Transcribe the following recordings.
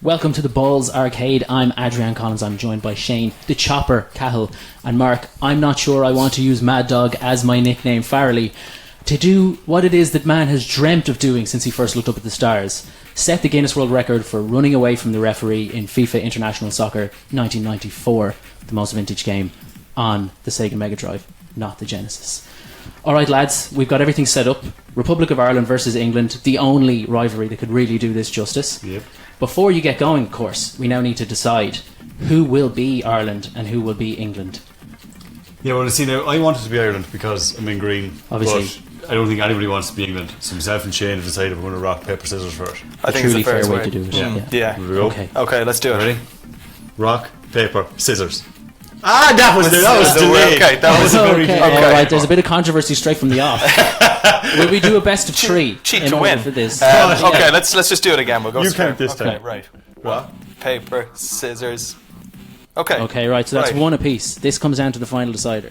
Welcome to the Balls Arcade. I'm Adrian Collins. I'm joined by Shane, the Chopper, Cahill, and Mark. I'm not sure I want to use Mad Dog as my nickname, Farrelly, to do what it is that man has dreamt of doing since he first looked up at the stars. Set the Guinness World Record for running away from the referee in FIFA International Soccer 1994, the most vintage game on the Sega Mega Drive, not the Genesis. Alright lads, we've got everything set up. Republic of Ireland versus England, the only rivalry that could really do this justice. Yep. Before you get going, of course, we now need to decide who will be Ireland and who will be England. Yeah, well, see, now I wanted to be Ireland because I'm in green. Obviously. But I don't think anybody wants to be England. So myself and Shane have decided we're going to rock, paper, scissors for it. I think Truly it's the fair way way to do it. Yeah. Here we go. Okay, let's do it. Ready? Rock, paper, scissors. Ah, that was delayed. Okay, that was very Okay, delayed. alright, there's a bit of controversy straight from the off. Will we do a best of three? Cheat in to order win. for this? Okay, let's just do it again. We'll go You straight. count this time. Okay, right. What? Paper, scissors. Okay. Okay, right, so that's Right. one apiece. This comes down to the final decider.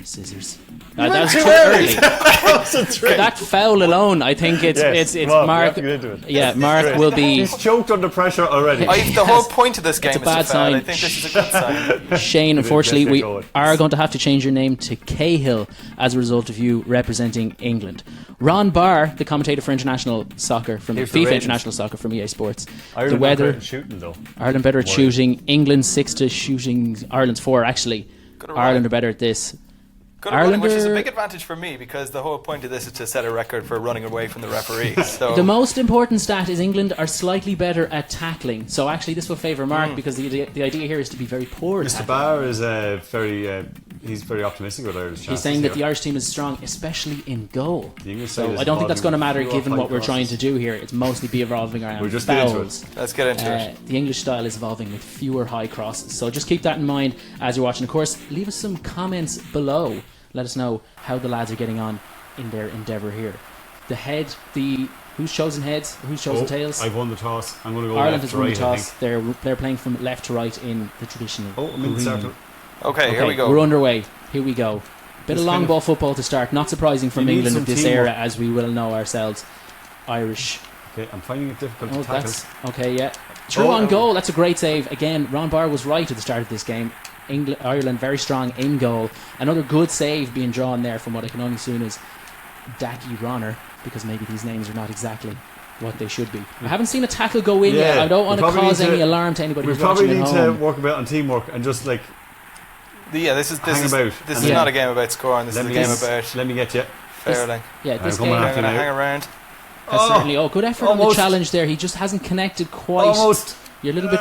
Scissors. That's too early. That's a trick. That foul alone, I think it's Come on, we Mark. have to get into it. Yeah, Mark will be. He's choked under pressure already. The whole point of this game a is bad to fail. sign. I think this is a good sign. Shane, unfortunately, Let's we get going. are going to have to change your name to Cahill as a result of you representing England. Ron Barr, the commentator for International Soccer from Here's the FIFA ratings. International Soccer from EA Sports. Ireland the weather, better at shooting though. Ireland better at shooting. England 6 to shooting. Ireland's 4 actually. Good at Ireland running. are better at this. Good at running, which is a Ireland big advantage for me because the whole point of this is to set a record for running away from the referee. So The most important stat is England are slightly better at tackling. So actually, this will favour Mark because the idea here is to be very poor at Mr. tackling. Barr is he's very optimistic about Ireland's chances. He's saying that the here. Irish team is strong, especially in goal. The English So side is I don't think that's going to matter involving given fewer what we're high trying crosses. to do here. It's mostly be evolving around We'll just get into fouls. let's get into it. The English style is evolving with fewer high crosses. So just keep that in mind as you're watching. Of course, leave us some comments below. Let us know how the lads are getting on in their endeavour here. Who's chosen heads? Who's chosen tails? I've won the toss. I'm going to go Ireland left has to won right, the I toss. think. They're playing from left to right in the traditional. Oh, I'm in the green. circle. Okay, here we go. We're underway. Here we go. Bit Just of long kind of- ball football to start. Not surprising from You need England some at this teamwork. era, as we will know ourselves. Irish. Okay, I'm finding it difficult Oh, to tackle. that's okay. Yeah, true Oh, on no. goal. That's a great save. Again, Ron Barr was right at the start of this game. Ireland very strong in goal. Another good save being drawn there from what I can only assume is Dacky Ronner, because maybe these names are not exactly what they should be. I haven't seen a tackle go in yet. Yeah, I don't want we to probably cause need any to- alarm to anybody We who's probably watching need at to home. work about on teamwork and just like This is hang about. this And is then- not a game about scoring. This is a game about let me get you. failing. Yeah, this coming game after I'm going to now. hang around. has certainly. Good effort on the Almost. challenge there. He just hasn't connected quite. Almost. You're a little bit.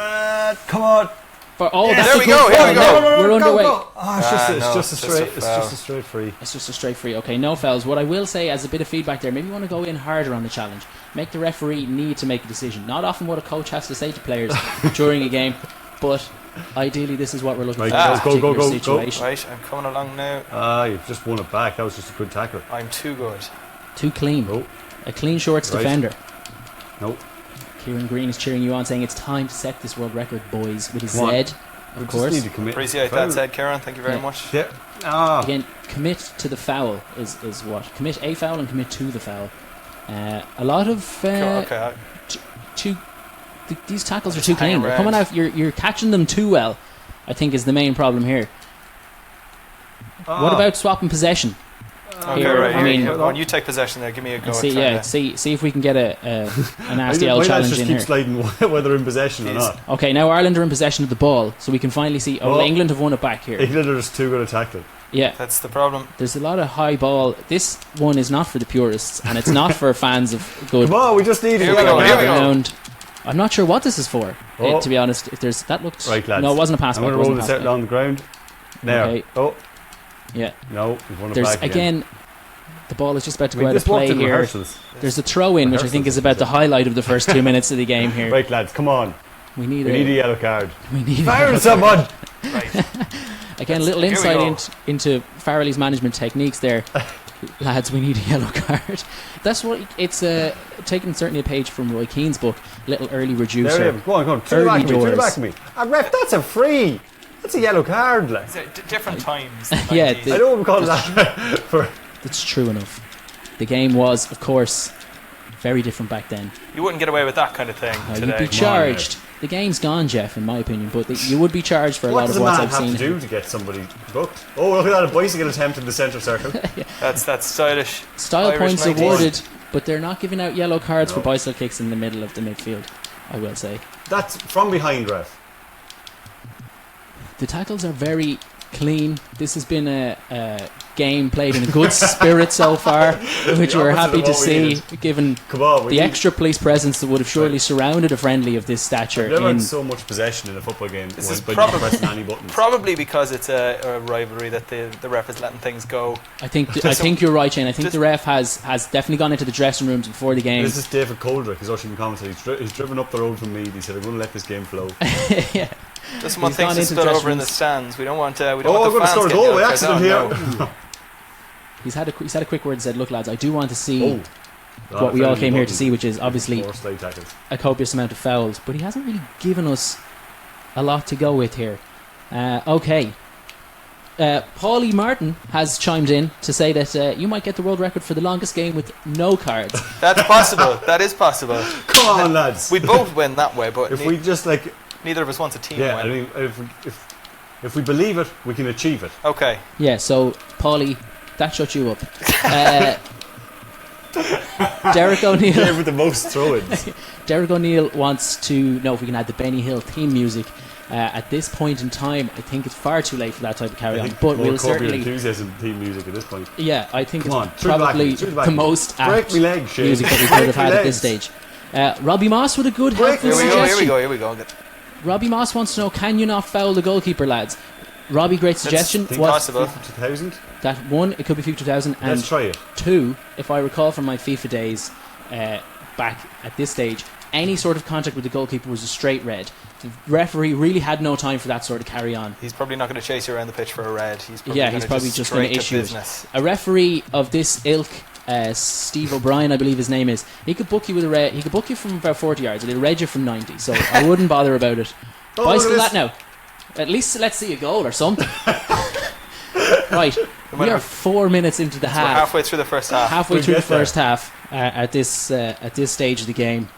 Come on. That's there a we good go, here foul. we go. No, we're underway. Oh, it's just, no, it's just a foul. straight free. It's just a straight free. Okay, no fouls. What I will say as a bit of feedback there, maybe you want to go in harder on the challenge. Make the referee need to make a decision. Not often what a coach has to say to players during a game, but ideally this is what we're looking Right, for in this go, go, particular go, go. situation. Right, I'm coming along now. You've just won it back. That was just a good tackle. I'm too good. Too clean. Oh. A clean shorts Right. defender. No. Kieran Green is cheering you on, saying it's time to set this world record, boys, with his Come on. Z, We of just course. need to commit. Appreciate Foul. that said, Kieran. Thank you very Yeah. much. Yeah. Again, commit to the foul is what? Commit a foul and commit to the foul. A lot of Okay. these tackles are Just too hang clean. They're around. coming out. You're catching them too well, I think, is the main problem here. What about swapping possession? Okay, Here, right. I Here, mean- you go on, you take possession there. Give me a go. And at see, trying yeah, to- see if we can get a nasty My old lads challenge just in keep here. sliding whether in possession or Jeez. not. Okay, now Ireland are in possession of the ball, so we can finally see. Oh, Oh. England have won it back here. England are just too good at tackling. Yeah, That's the problem. there's a lot of high ball. This one is not for the purists, and it's not for fans of good. Come on, we just need Here it. we go, here we go. Round. I'm not sure what this is for. Oh. To be honest, if there's that looked Right, lads. no, it wasn't a pass I'm back. going to it roll wasn't this a out pass back. on the ground. There. Okay. Oh, Yeah, no, we've won it there's back again. again. The ball is just about to I go mean, out of this worked play in here. rehearsals. There's a throw in, which I think is about the highlight of the first 2 minutes of the game here. Right, lads, come on. We need We need a yellow card. we need Fire someone! Right. again a little Here we insight go. into Farrelly's management techniques there. Lads, we need a yellow card. That's what it's taken certainly a page from Roy Keane's book, Little Early There Reducer. we go. Go on, go on. To the Early back of me, to the doors. back of me. Ref, that's a free. That's a yellow card, like. Is it different times? Yeah, 90s? I know what we call that for. That's true enough. The game was, of course, Very different back then. You wouldn't get away with that kind of thing You'd today. be charged. The game's gone, Jeff, in my opinion, but you would be charged for a lot of what I've seen. What does a man have to do to get somebody booked? Oh, look at that, a bicycle attempt in the centre circle. That's stylish. Style Irish points 90s. awarded, but they're not giving out yellow cards for bicycle kicks in the middle of the midfield, I will say. That's from behind, ref. The tackles are very clean. This has been a game played in a good spirit so far, which we're happy to see, given the extra police presence that would have surely surrounded a friendly of this stature. I've never had so much possession in a football game. This is pressing any buttons. probably because it's a rivalry that the ref is letting things go. I think you're right, Shane. I think the ref has definitely gone into the dressing rooms before the game. This is David Coldrick, he's Russian commentator. He's driven up the road from me. He said, "I'm going to let this game flow." Yeah. Just someone thinks he's stood over in the stands. We don't want the fans going to score a goal by accident here. No. He's had a quick word and said, "Look, lads, I do want to see what we all came here to see, which is obviously a copious amount of fouls." But he hasn't really given us a lot to go with here. Okay. Paulie Martin has chimed in to say that you might get the world record for the longest game with no cards. That's possible. That is possible. Come on, lads. We both win that way, but if we just neither of us wants a team win. I mean, if we believe it, we can achieve it. Okay. Yeah. So, Paulie, that shut you up. Derek O'Neill. Gave it the most throw-ins. Derek O'Neill wants to know if we can add the Benny Hill theme music. At this point in time, I think it's far too late for that type of carry on. But we'll certainly. Enthusiasm theme music at this point. Yeah, I think Come it's probably the most apt music that we could have had at this stage. Robbie Moss with a good helpful suggestion. Here we go. Robbie Moss wants to know: can you not foul the goalkeeper, lads? Robbie, great suggestion. What's FIFA 2000? That one, it could be FIFA 2000, and let's try it. Two, if I recall from my FIFA days back at this stage, any sort of contact with the goalkeeper was a straight red. The referee really had no time for that sort of carry on. He's probably not going to chase you around the pitch for a red. He's probably just going to issue business. A referee of this ilk, Steve O'Brien, I believe his name is. He could book you with a red. He could book you from about 40 yards. He'll red you from 90. So I wouldn't bother about it. Bicycle that now. At least let's see a goal or something. Right, we are 4 minutes into the half. We're halfway through the first half. Halfway through the first half at this stage of the game.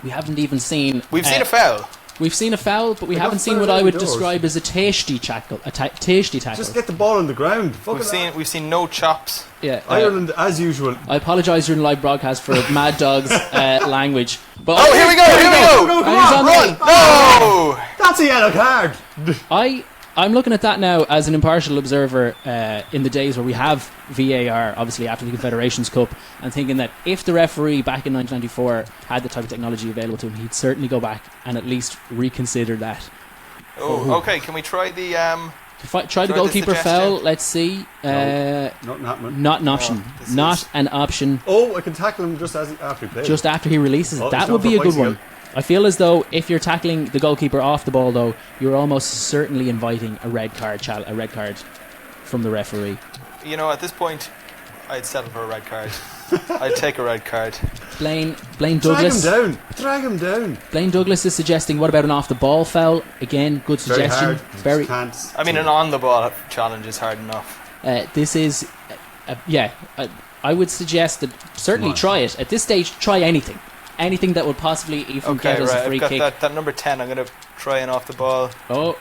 We haven't even seen. We've seen a foul. We've seen a foul, but we haven't seen what I would describe as a tasty tackle. Just get the ball on the ground. We've seen no chops. Yeah, Ireland as usual. I apologise during the live broadcast for Mad Dog's language. But here we go! Come on, run! No! That's a yellow card. I'm looking at that now as an impartial observer in the days where we have VAR, obviously after the Confederations Cup, and thinking that if the referee back in 1994 had the type of technology available to him, he'd certainly go back and at least reconsider that. Okay, can we try the... try the goalkeeper foul, let's see. Not an option. Not an option. Oh, I can tackle him just after he plays. Just after he releases it. That would be a good one. I feel as though if you're tackling the goalkeeper off the ball, though, you're almost certainly inviting a red card from the referee. You know, at this point, I'd settle for a red card. I'd take a red card. Blaine Douglas. Drag him down. Blaine Douglas is suggesting, what about an off the ball foul? Again, good suggestion. Very hard. An on the ball challenge is hard enough. This is, I would suggest that certainly try it. At this stage, try anything. Anything that would possibly even get us a free kick. That number 10, I'm going to try and off the ball. Oh,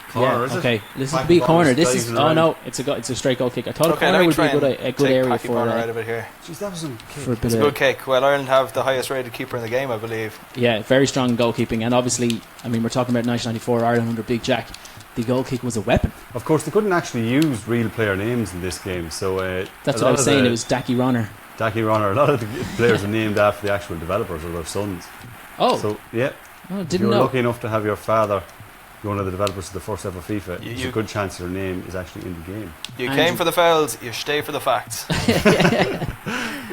corner, yeah, okay. This is to be a corner. This is no, it's a straight goal kick. I thought a corner would be a good area for out of it here. Jeez, that was a kick. It's a good kick. Well, Ireland have the highest rated keeper in the game, I believe. Yeah, very strong goalkeeping, and obviously, I mean, we're talking about 1994 Ireland under Big Jack. The goal kick was a weapon. Of course, they couldn't actually use real player names in this game, so that's what I was saying. It was Dacky Ronner. A lot of the players are named after the actual developers or their sons. Oh. So, yeah. Oh, if you're lucky enough to have your father one of the developers of the first ever FIFA, there's a good chance your name is actually in the game. You came for the fouls, you stay for the facts.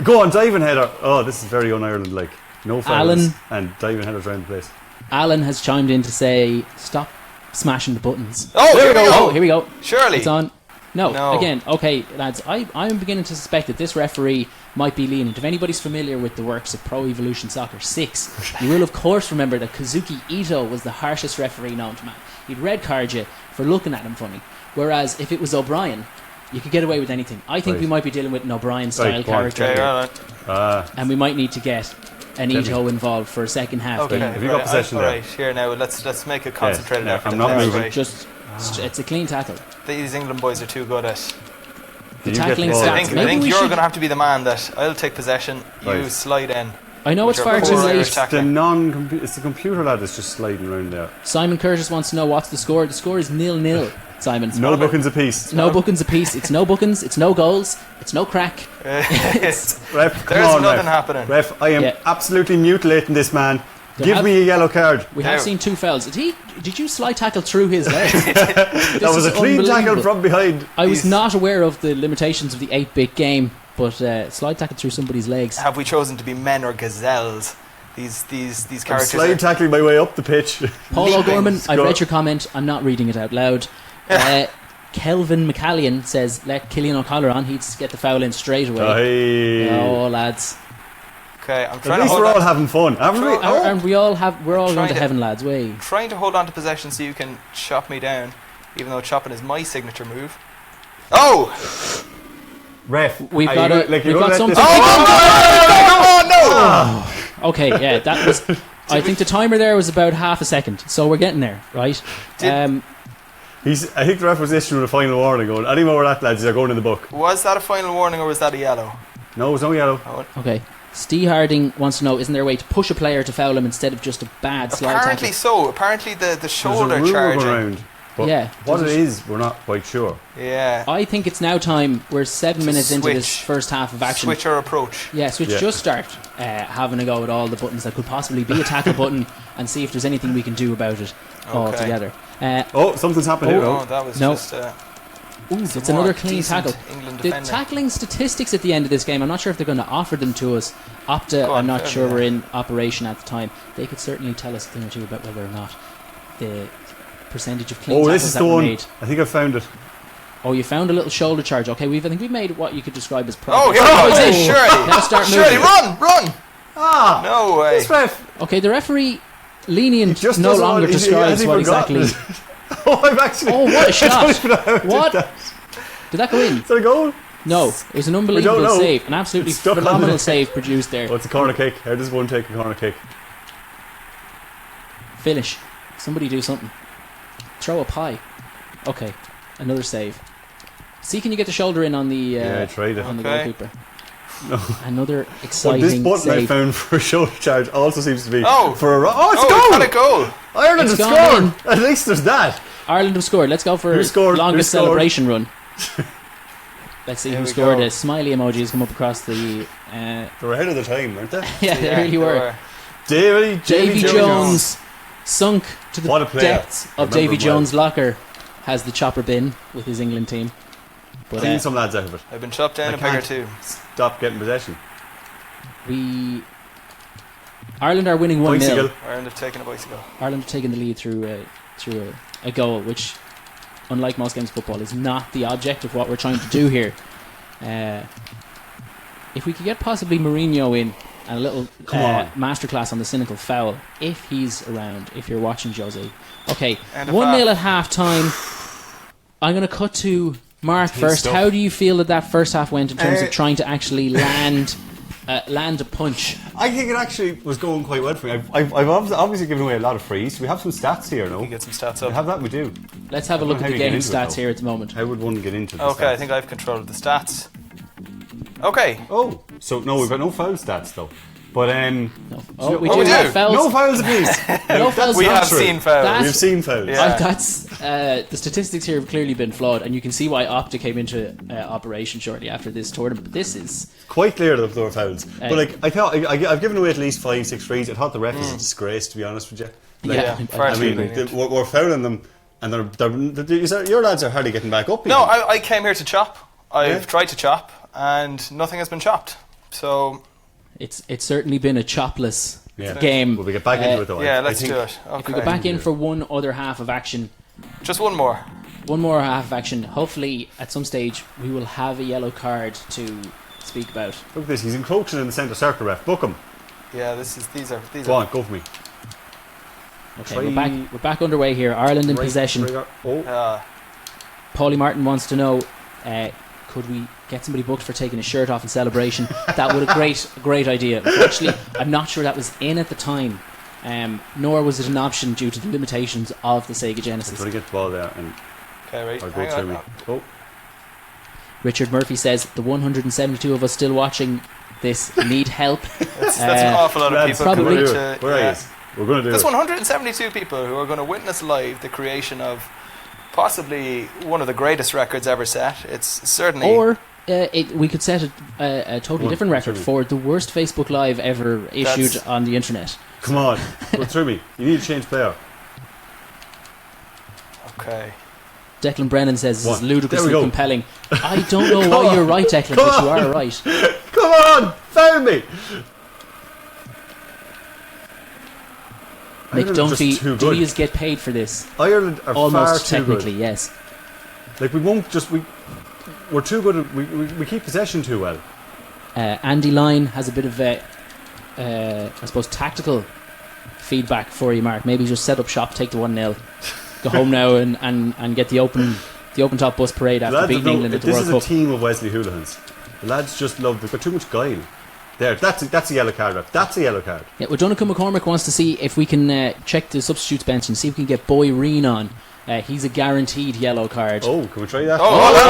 Go on, diving header. Oh, this is very un-Ireland-like. No fouls Alan, and diving headers around the place. Alan has chimed in to say, stop smashing the buttons. Oh, here we go. Oh, here we go. Surely. It's on. No, again, okay, lads, I'm beginning to suspect that this referee might be lenient. If anybody's familiar with the works of Pro Evolution Soccer 6, you will of course remember that Kazuki Ito was the harshest referee known to man. He'd red card you for looking at him funny. Whereas if it was O'Brien, You could get away with anything. I think we might be dealing with an O'Brien-style character here. And we might need to get an Ito involved for a second half game. Have you got possession there? Right, here now, let's make a concentrated effort. I'm not moving. It's a clean tackle. These England boys are too good at the tackling I stats. think you're going to have to be the man that I'll take possession, you slide in. I know it's far too late. It's the computer lad that's just sliding around there. Simon Curtis wants to know what's the score. The score is 0-0. Simon. No bookings apiece. No bookings apiece. It's no bookings. It's no goals. It's no crack. Ref, there's nothing happening. Ref, I am absolutely mutilating this man. Give me a yellow card. We have seen 2 fouls. Did you slide tackle through his legs? That was a clean tackle from behind. I was not aware of the limitations of the 8-bit game, but slide tackle through somebody's legs. Have we chosen to be men or gazelles? These characters. I'm slide tackling my way up the pitch. Paul O'Gorman, I read your comment. I'm not reading it out loud. Kelvin McCallion says, let Cillian O'Connor he'd get the foul in straight away. Oh, lads. Okay, I'm trying At least we're all having fun, haven't we? And we're all going to heaven, lads. Trying to hold on to possession so you can chop me down, even though chopping is my signature move. Oh! Ref, we've got something. Oh no! Okay, yeah, that was. I think the timer there was about half a second, so we're getting there, right? I think the ref was issuing a final warning going, any more of that, lads, they're going in the book. Was that a final warning or was that a yellow? No, it was no yellow. Okay. Steve Harding wants to know, isn't there a way to push a player to foul him instead of just a bad slide tackle? Apparently so. Apparently the shoulder There's a rule charging. around, but what it is, we're not quite sure. Yeah. I think it's now time. We're 7 minutes into this first half of action. Switch our approach. Yeah, just start having a go at all the buttons that could possibly be a tackle button and see if there's anything we can do about it altogether. Something's happened here. Oh, that was just... it's another clean tackle. The tackling statistics at the end of this game, I'm not sure if they're going to offer them to us. Opta, I'm not sure we're in operation at the time. They could certainly tell us a thing or two about whether or not the percentage of clean tackles that were made. I think I found it. Oh, you found a little shoulder charge. Okay, I think we've made what you could describe as progress. Surely. Now start moving. Surely, run! No way. Okay, the referee lenient just no longer describes what exactly. I've actually. Oh, what a shot! What? Did that go in? Is that a goal? No, it was an unbelievable save. An absolutely phenomenal save produced there. Oh, it's a corner kick. How does one take a corner kick? Finish. Somebody do something. Throw a pie. Okay, another save. See, can you get the shoulder in on the on the goalkeeper? No. Another exciting this button save. I found for a shoulder charge also seems to be for a it's a goal! Ireland has scored! At least there's that. Ireland have scored. Let's go for longest celebration run. Let's see who scored. A smiley emoji has come up across the... they were ahead of the time, weren't they? Yeah, they really were. Davy Jones, sunk to the depths of Davy Jones' locker, has the chopper bin with his England team. But clean some lads out of it. I've been chopped down a peg or two. Stop getting possession. Ireland are winning 1-0. Ireland have taken a bicycle. Ireland have taken the lead through a goal, which, unlike most games of football, is not the object of what we're trying to do here. If we could get possibly Mourinho in and a little masterclass on the cynical foul, if he's around, if you're watching Jose. Okay, 1-0 at half time. I'm going to cut to Mark first. How do you feel that first half went in terms of trying to actually land a punch? I think it actually was going quite well for me. I've obviously given away a lot of frees. We have some stats here, no? We get some stats up. We have that, we do. Let's have a look at the game stats here at the moment. How would one get into the Okay, stats? I think I've control of the stats. Okay. Oh, so no, we've got no foul stats though. But no. We do have fouls. No fouls apiece. No fouls. We have seen fouls. We've seen fouls. Yeah. That's the statistics here have clearly been flawed, and you can see why Opta came into operation shortly after this tournament. But this is quite clear that there were fouls. But like, I thought I've given away at least 5-6 frees. I thought the ref was a disgrace, to be honest with you. Like, I mean, we're fouling them, and your lads are hardly getting back up. No, I came here to chop. I've tried to chop, and nothing has been chopped. So it's certainly been a chopless game. Will we get back into it though? Yeah, let's do it. Okay. If we go back in for one other half of action, just one more half of action. Hopefully, at some stage, we will have a yellow card to speak about. Look at this. He's encroaching in the centre circle, ref. Book him. Yeah, these are. Go on, go for me. Okay, we're back underway here. Ireland in possession. Oh. Paulie Martin wants to know, Could we get somebody booked for taking his shirt off in celebration? That would a great idea. Actually, I'm not sure that was in at the time, nor was it an option due to the limitations of the Sega Genesis. I'm trying to get the ball there and right. I'll go through me. Oh. Richard Murphy says the 172 of us still watching this need help. That's an awful lot of people. Probably. Where are you? We're going to do There's it. 172 people who are going to witness live the creation of possibly one of the greatest records ever set. It's certainly... Or we could set a totally different record for the worst Facebook Live ever issued on the internet. Come on, go through me. You need to change player. Okay. Declan Brennan says this is ludicrously go. compelling. I don't know why you're right, Declan, but you are right. Come on, found me. Nick Dunphy, do you get paid for this? Ireland are almost far too technically, good. yes. Like we won't just we're too good. We keep possession too well. Andy Line has a bit of I suppose tactical feedback for you, Mark. Maybe just set up shop, take the 1-0, go home now and get the open top bus parade after beating England at the World Cup. This is a team of Wesley hooligans. The lads just love. They've got too much guile. There, that's a yellow card, ref. That's a yellow card. Yeah, well, Donegal McCormick wants to see if we can check the substitutes bench and see if we can get Boy Reen on. He's a guaranteed yellow card. Oh, can we try that?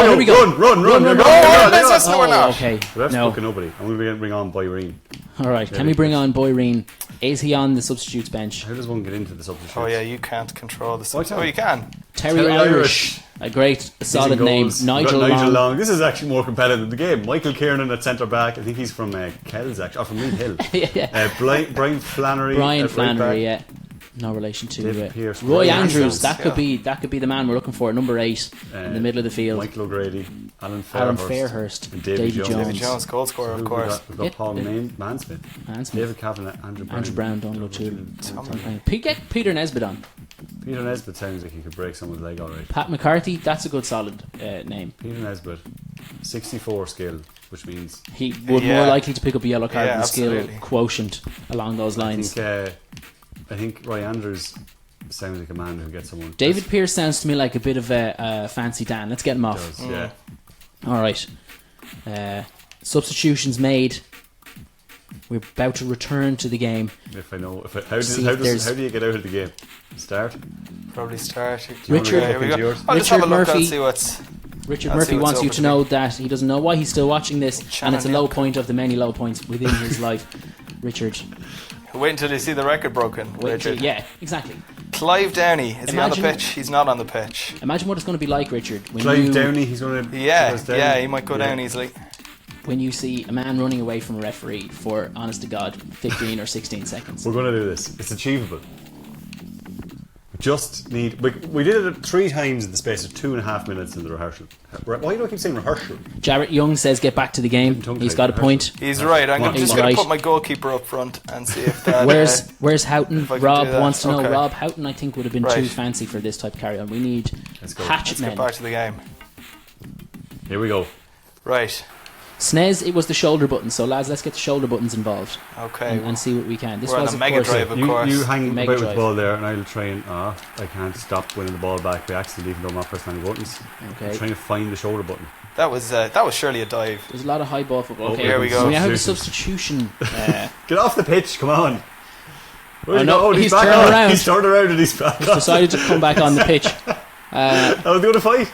Here we go. Run. Okay. That's fucking nobody. I'm going to bring on Boy Reen. Alright, can we bring on Boy Reen? Is he on the substitutes bench? How does one get into the substitutes? Oh yeah, you can't control the substitutes. Oh, you can. Terry Irish. A great, solid name. Nigel Long. This is actually more competitive than the game. Michael Kiernan at centre back. I think he's from Kells, actually. Or from Reed Hill. Brian Flannery. Yeah. No relation to Pierce, Roy Andrews. That could be the man we're looking for. Number 8 in the middle of the field. Michael O'Grady, Alan Fairhurst, and Davy Jones. Davy Jones, goal scorer, of course. We've got Paul Mansmith, David Kavanagh, Andrew Brown, Donald O'Toole. Get Peter Nesbitt on. Peter Nesbitt sounds like he could break someone's leg alright. Pat McCarthy, that's a good solid name. Peter Nesbitt, 64 skill, which means he would more likely to pick up a yellow card than skill quotient along those lines. I think Roy Andrews sounds like a man who gets someone. David Pearce sounds to me like a bit of a fancy Dan. Let's get him off. Yeah. Alright. Substitutions made. We're about to return to the game. How do you get out of the game? Start? Probably start. Richard Murphy. Richard Murphy wants you to know that he doesn't know why he's still watching this, and it's a low point of the many low points within his life. Richard. Wait until you see the record broken, Richard. Yeah, exactly. Clive Downey, is he on the pitch? He's not on the pitch. Imagine what it's going to be like, Richard. Clive Downey, he's going to... Yeah, he might go down easily. When you see a man running away from a referee for, honest to God, 15 or 16 seconds. We're going to do this. It's achievable. Just need... We did it 3 times in the space of 2.5 minutes in the rehearsal. Why do I keep saying rehearsal? Jarrett Young says get back to the game. He's got a point. He's right. I'm just going to put my goalkeeper up front and see if that... Where's Houghton? Rob wants to know. Rob Houghton, I think, would have been too fancy for this type of carry-on. We need hatchet men. Let's get back to the game. Here we go. Right. SNES, it was the shoulder buttons, so lads, let's get the shoulder buttons involved. Okay. And see what we can. This was on a Mega Drive, of course. You hang about with the ball there, and I'll try and... I can't stop winning the ball back by accident, even though I'm not pressing any buttons. Okay. I'm trying to find the shoulder button. That was surely a dive. There's a lot of high ball football. Okay, here we go. So we have a substitution. Get off the pitch, come on. He's turned around. He's turned around and he's back. He's decided to come back on the pitch. That was going to fight.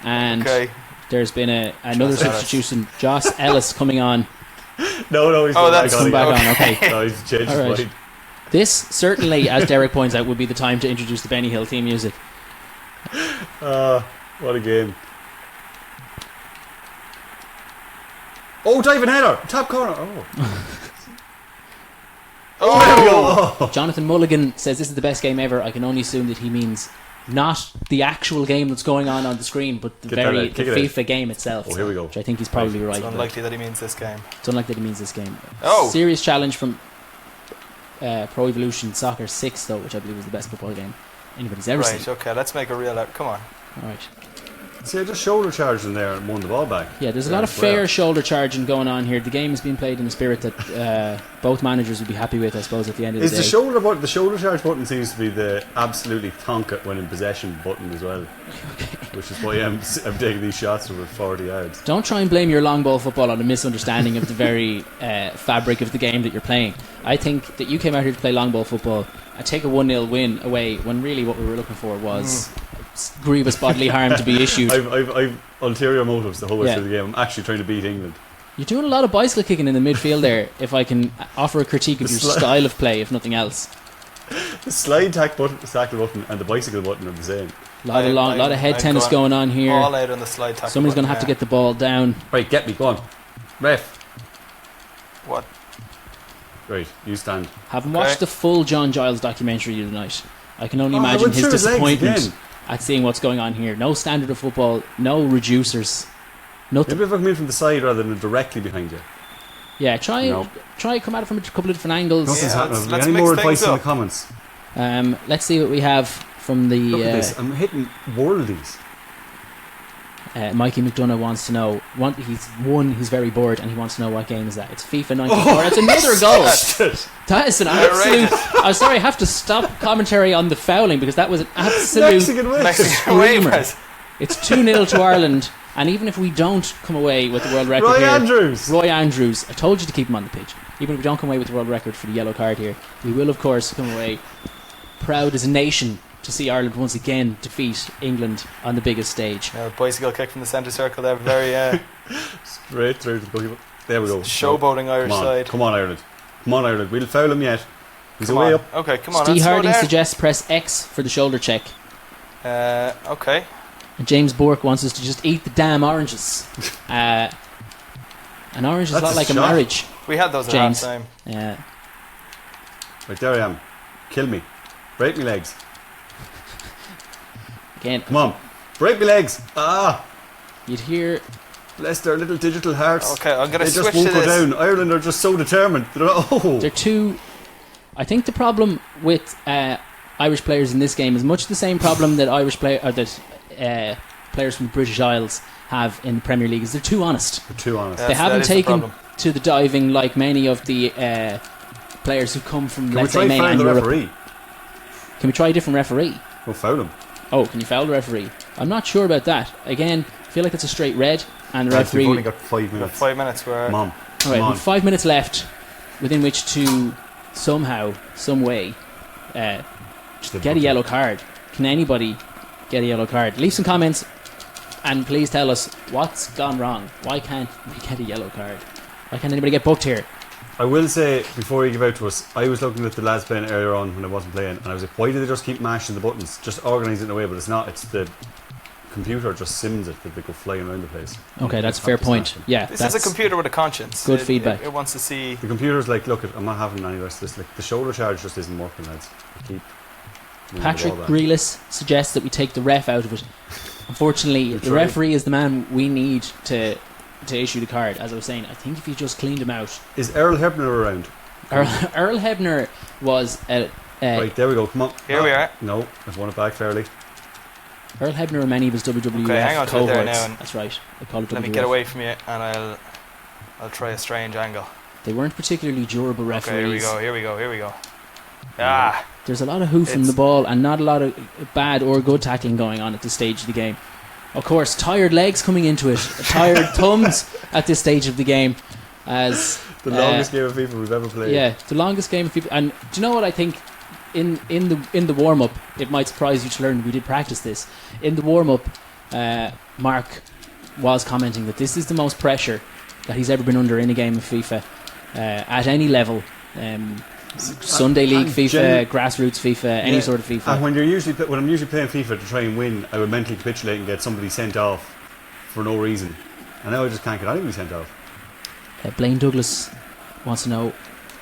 And there's been another substitution. Joss Ellis coming on. No, he's come back on. Okay. No, he's changed his mind. This certainly, as Derek points out, would be the time to introduce the Benny Hill theme music. What a game. Oh, diving header, top corner. Jonathan Mulligan says this is the best game ever. I can only assume that he means not the actual game that's going on the screen, but the FIFA game itself. Oh, here we go. Which I think he's probably right. It's unlikely that he means this game. Serious challenge from Pro Evolution Soccer 6, though, which I believe is the best football game anybody's ever seen. Right, okay, let's make a real out. Come on. Alright. See, I just shoulder charged in there and won the ball back. Yeah, there's a lot of fair shoulder charging going on here. The game is being played in a spirit that both managers would be happy with, I suppose, at the end of the day. The shoulder charge button seems to be the absolutely tonka when in possession button as well. Okay. which is why I'm taking these shots from 40 yards. Don't try and blame your long ball football on a misunderstanding of the very fabric of the game that you're playing. I think that you came out here to play long ball football and take a 1-0 win away when really what we were looking for was grievous bodily harm to be issued. I've ulterior motives the whole way through the game. I'm actually trying to beat England. You're doing a lot of bicycle kicking in the midfield there, if I can offer a critique of your style of play, if nothing else. The slide tackle button and the bicycle button are the same. Lot of head tennis going on here. All out on the slide tackle. Somebody's going to have to get the ball down. Right, get me, go on. Ref. What? Right, you stand. Haven't watched the full John Giles documentary tonight. I can only imagine his disappointment at seeing what's going on here. No standard of football, no reducers, nothing. Maybe if I come in from the side rather than directly behind you. Yeah, try come at it from a couple of different angles. Nothing's happening. Any more advice in the comments? Let's see what we have from the... Look at this, I'm hitting worldies. Mikey McDonough wants to know, he's very bored and he wants to know what game is that. It's FIFA 94. That's another goal. That is an absolute... I'm sorry, I have to stop commentary on the fouling because that was an absolute screamer. It's 2-0 to Ireland, and even if we don't come away with the world record Roy Andrews, I told you to keep him on the pitch. Even if we don't come away with the world record for the yellow card here, we will of course come away proud as a nation to see Ireland once again defeat England on the biggest stage. Bicycle kick from the centre circle there, very straight through to the goalkeeper. There we go. Showboating Irish side. Come on Ireland. We'll foul him yet. He's away up. Okay, come on. Steve Harding suggests press X for the shoulder check. Okay. And James Bourke wants us to just eat the damn oranges. An orange is a lot like a marriage. We had those at half time. Yeah. Right, there I am. Kill me. Break me legs. Again. Come on. Break me legs. You'd hear... Bless their little digital hearts. Okay, I'm going to switch to this. They just won't this. go down. Ireland are just so determined. They're too... I think the problem with Irish players in this game is much the same problem that players from the British Isles have in the Premier League is they're too honest. They haven't taken to the diving like many of the players who come from, let's say, mainland Europe. Can we try a different referee? We'll foul him. Oh, can you foul the referee? I'm not sure about that. Again, I feel like it's a straight red, and the referee... We've only got 5 minutes. 5 minutes. Come on. Alright, 5 minutes left within which to somehow, some way, get a yellow card. Can anybody get a yellow card? Leave some comments and please tell us what's gone wrong. Why can't we get a yellow card? Why can't anybody get booked here? I will say, before you give out to us, I was looking at the lads playing earlier on when I wasn't playing, and I was like, why do they just keep mashing the buttons? Just organise it in a way, but it's not. It's the computer just sims it that they go flying around the place. Okay, that's a fair point. Yeah, this is a computer with a conscience. Good feedback. It wants to see... The computer's like, look, I'm not having any rest of this. Like, the shoulder charge just isn't working, lads. Patrick Grealis suggests that we take the ref out of it. Unfortunately, the referee is the man we need to issue the card. As I was saying, I think if you just cleaned him out... Is Earl Hebner around? Earl Hebner was... right, there we go, come on. Here we are. No, I've won it back fairly. Earl Hebner and many of his WWF hang on cohorts. There now. That's right. I call it Let me get away from you and I'll try a strange angle. They weren't particularly durable referees. Okay, here we go. There's a lot of hoofing the ball and not a lot of bad or good tackling going on at this stage of the game. Of course, tired legs coming into it, tired thumbs at this stage of the game. As the longest game of FIFA we've ever played. Yeah, the longest game of FIFA. And do you know what I think? In the warm up, it might surprise you to learn we did practice this. In the warm up, Mark was commenting that this is the most pressure that he's ever been under in a game of FIFA at any level. Sunday League FIFA, grassroots FIFA, any sort of FIFA. And when I'm usually playing FIFA to try and win, I would mentally capitulate and get somebody sent off for no reason. And now I just can't get anybody sent off. Blaine Douglas wants to know,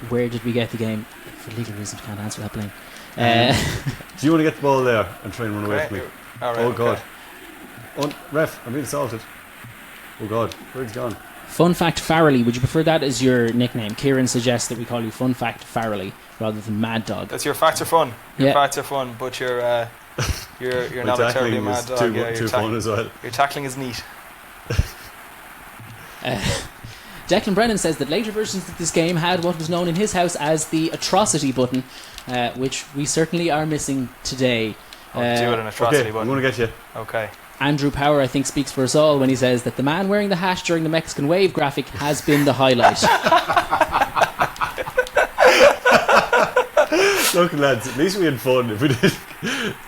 where did we get the game? For legal reasons, can't answer that, Blaine. Do you want to get the ball there and try and run away from me? Right, oh God! Oh, ref, I'm being assaulted. Oh God, where's he gone? Fun Fact Farrelly, would you prefer that as your nickname? Kieran suggests that we call you Fun Fact Farrelly rather than Mad Dog. That's your facts are fun. Your facts are fun, but you're not a terribly mad dog. Too fun as well. Your tackling is neat. Declan Brennan says that later versions of this game had what was known in his house as the atrocity button, which we certainly are missing today. Do an atrocity button. I'm going to get you. Okay. Andrew Power, I think, speaks for us all when he says that the man wearing the hat during the Mexican wave graphic has been the highlight. Look, lads, at least we had fun. If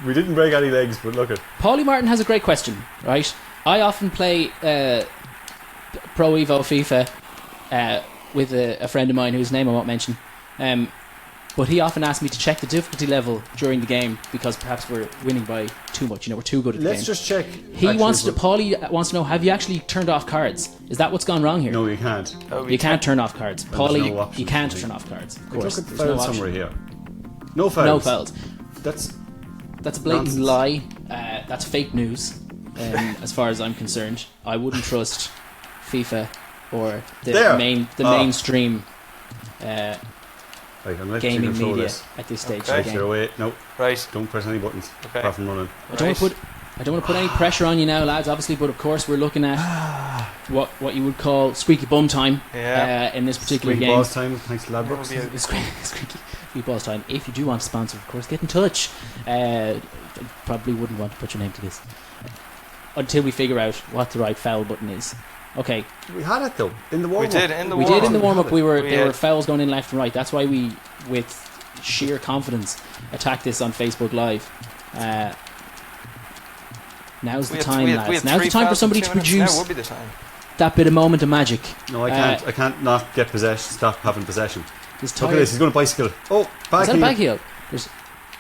we didn't break any legs, but look at. Paulie Martin has a great question, right? I often play Pro Evo FIFA with a friend of mine whose name I won't mention. But he often asks me to check the difficulty level during the game because perhaps we're winning by too much. We're too good at the game. Let's just check. Paulie wants to know: have you actually turned off cards? Is that what's gone wrong here? No, you can't. You can't turn off cards. Paulie, no you can't turn off cards. Of course, look at the there's foul no summary here. No fouls. No fouls. That's a blatant nonsense. lie. That's fake news. As far as I'm concerned, I wouldn't trust FIFA or the mainstream gaming media at this stage of the game. Away. No, right. Don't press any buttons apart from running. I don't want to put any pressure on you now, lads. Obviously, but of course we're looking at what you would call squeaky bum time in this particular squeaky game. Balls time. Thanks to Ladbrokes. Squeaky balls time. If you do want to sponsor, of course, get in touch. Probably wouldn't want to put your name to this until we figure out what the right foul button is. Okay. We had it though in the warm up. We did in the warm up. There were fouls going in left and right. That's why we, with sheer confidence, attacked this on Facebook Live. Now's the time, lads. Now's the time for somebody to produce would be the time. that bit of moment of magic. No, I can't. I can't not get possession. Stop having possession. Look at this. He's going to bicycle. Oh, back heel. Is that a back heel?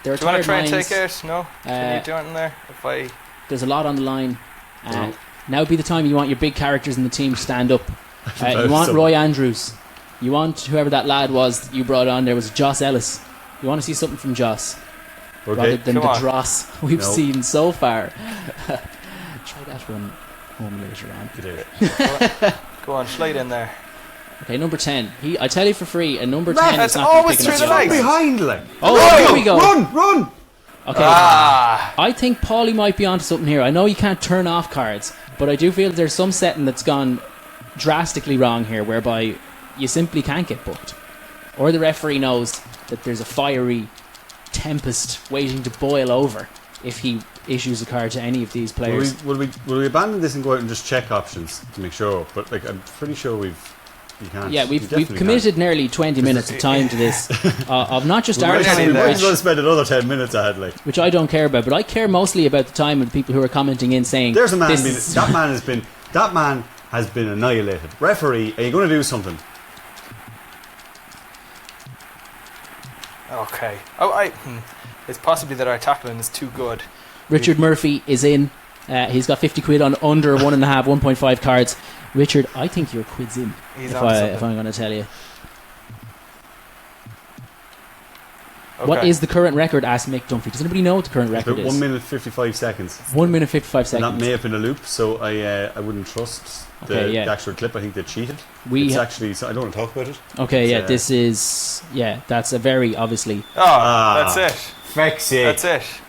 There are do you want to try lines. and take it? No. Can you do it in there? There's a lot on the line. Now would be the time you want your big characters in the team to stand up. You want Roy Andrews. You want whoever that lad was that you brought on there was Joss Ellis. You want to see something from Joss rather than the dross we've seen so far. Try that one home later on. Go on, slide in there. Okay, number 10. I tell you for free, a number 10 that's is not always picking through up the legs. behind, like. Oh, here we go. Run! Okay. I think Paulie might be onto something here. I know you can't turn off cards, but I do feel there's some setting that's gone drastically wrong here, whereby you simply can't get booked, or the referee knows that there's a fiery tempest waiting to boil over if he issues a card to any of these players. Will we abandon this and go out and just check options to make sure? But I'm pretty sure you can't. Yeah, we've committed nearly 20 minutes of time to this of not just our time, we're going to spend another 10 minutes ahead, like, which I don't care about, but I care mostly about the time of the people who are commenting in saying there's a man that man has been annihilated. Referee, are you going to do something? Okay. It's possibly that our tackling is too good. Richard Murphy is in. He's got 50 quid on under 1.5 cards. Richard, I think your quid's in. If I'm going to tell you. Okay. What is the current record? Asked Mick Dunphy. Does anybody know what the current record is? 1 minute 55 seconds. 1 minute 55 seconds. And that may have been a loop, so I wouldn't trust the actual clip. I think they cheated. So I don't want to talk about it. Okay, this is that's a very obviously. That's it. Feck's sake. That's it.